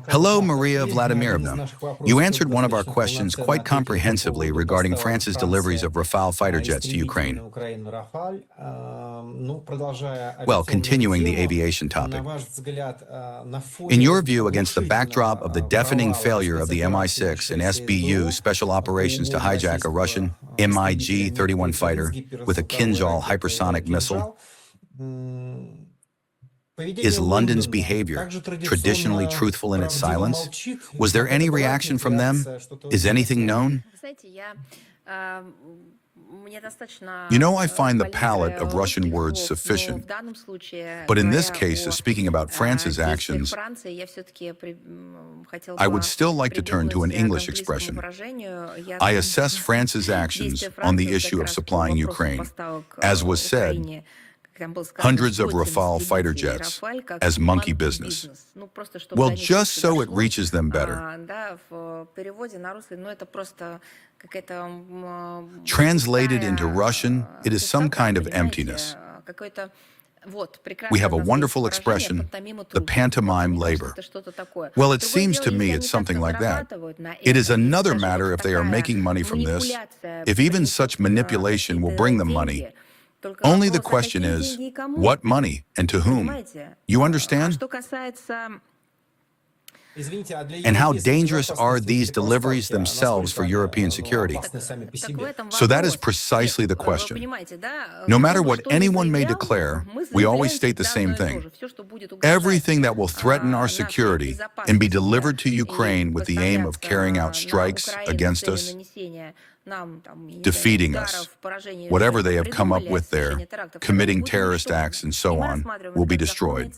Hello, Maria Vladimirovna. You answered one of our questions quite comprehensively regarding France's deliveries of Rafale fighter jets to Ukraine. Well, continuing the aviation topic. In your view, against the backdrop of the deafening failure of the Mi-6 and SBU special operations to hijack a Russian MiG-31 fighter with a Kinjal hypersonic missile, is London's behavior traditionally truthful in its silence? Was there any reaction from them? Is anything known? You know, I find the palette of Russian words sufficient, but in this case, speaking about France's actions, I would still like to turn to an English expression. I assess France's actions on the issue of supplying Ukraine, as was said, hundreds of Rafale fighter jets as monkey business. Well, just so it reaches them better. Translated into Russian, it is some kind of emptiness. We have a wonderful expression, the pantomime labor. Well, it seems to me it's something like that. It is another matter if they are making money from this, if even such manipulation will bring them money. Only the question is, what money and to whom? You understand? And how dangerous are these deliveries themselves for European security? So that is precisely the question. No matter what anyone may declare, we always state the same thing. Everything that will threaten our security and be delivered to Ukraine with the aim of carrying out strikes against us, defeating us, whatever they have come up with there, committing terrorist acts and so on, will be destroyed.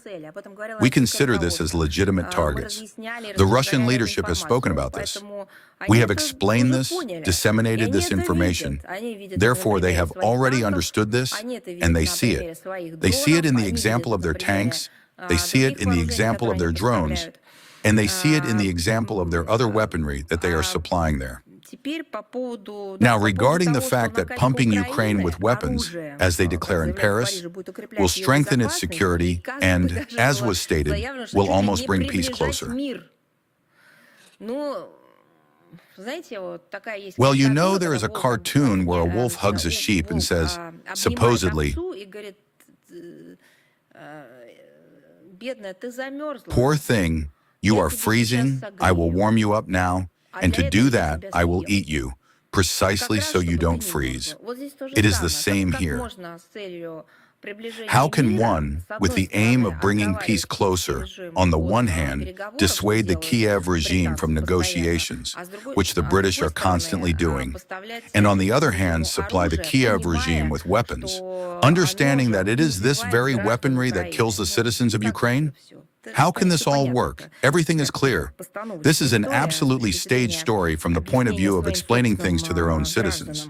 We consider this as legitimate targets. The Russian leadership has spoken about this. We have explained this, disseminated this information. Therefore, they have already understood this, and they see it. They see it in the example of their tanks, they see it in the example of their drones, and they see it in the example of their other weaponry that they are supplying there. Now, regarding the fact that pumping Ukraine with weapons, as they declare in Paris, will strengthen its security and, as was stated, will almost bring peace closer. Well, you know, there is a cartoon where a wolf hugs a sheep and says, supposedly, "Poor thing, you are freezing, I will warm you up now. And to do that, I will eat you, precisely so you don't freeze." It is the same here. How can one, with the aim of bringing peace closer, on the one hand, dissuade the Kiev regime from negotiations, which the British are constantly doing, and on the other hand, supply the Kiev regime with weapons, understanding that it is this very weaponry that kills the citizens of Ukraine? How can this all work? Everything is clear. This is an absolutely staged story from the point of view of explaining things to their own citizens.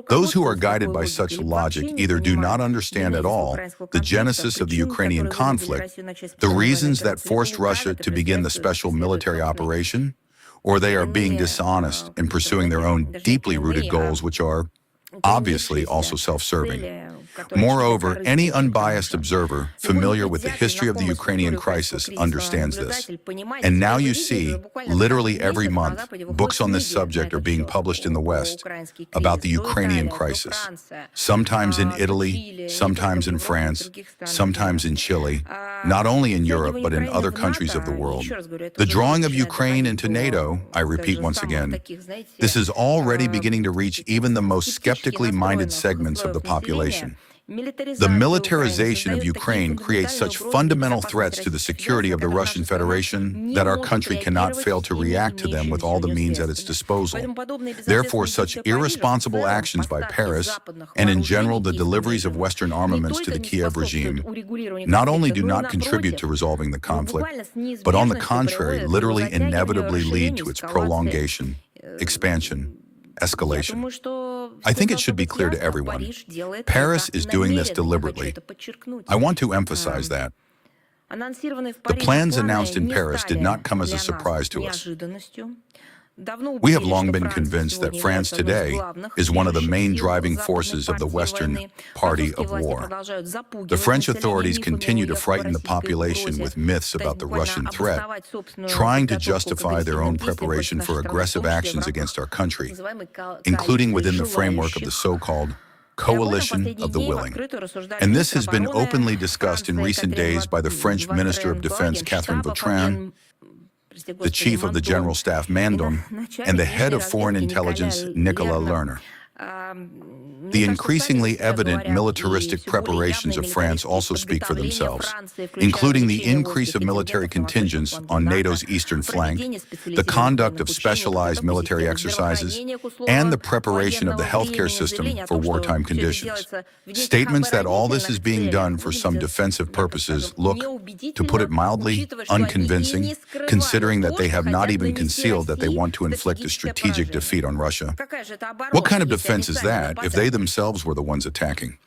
Those who are guided by such logic either do not understand at all the genesis of the Ukrainian conflict, the reasons that forced Russia to begin the special military operation, or they are being dishonest in pursuing their own deeply rooted goals, which are obviously also self-serving. Moreover, any unbiased observer familiar with the history of the Ukrainian crisis understands this. And now you see, literally every month, books on this subject are being published in the West about the Ukrainian crisis. Sometimes in Italy, sometimes in France, sometimes in Chile, not only in Europe but in other countries of the world. The drawing of Ukraine into NATO, I repeat once again, this is already beginning to reach even the most skeptically minded segments of the population. The militarization of Ukraine creates such fundamental threats to the security of the Russian Federation that our country cannot fail to react to them with all the means at its disposal. Therefore, such irresponsible actions by Paris, and in general the deliveries of Western armaments to the Kiev regime, not only do not contribute to resolving the conflict, but on the contrary, literally inevitably lead to its prolongation, expansion, escalation. I think it should be clear to everyone. Paris is doing this deliberately. I want to emphasize that. The plans announced in Paris did not come as a surprise to us. We have long been convinced that France today is one of the main driving forces of the Western party of war. The French authorities continue to frighten the population with myths about the Russian threat, trying to justify their own preparation for aggressive actions against our country, including within the framework of the so-called coalition of the willing. And this has been openly discussed in recent days by the French Minister of Defense, Catherine Vautrin, the Chief of the General Staff, Mandon, and the Head of Foreign Intelligence, Nicolas Lerner. The increasingly evident militaristic preparations of France also speak for themselves, including the increase of military contingents on NATO's eastern flank, the conduct of specialized military exercises, and the preparation of the healthcare system for wartime conditions. Statements that all this is being done for some defensive purposes look, to put it mildly, unconvincing, considering that they have not even concealed that they want to inflict a strategic defeat on Russia. What kind of defense is that if they themselves were the ones attacking?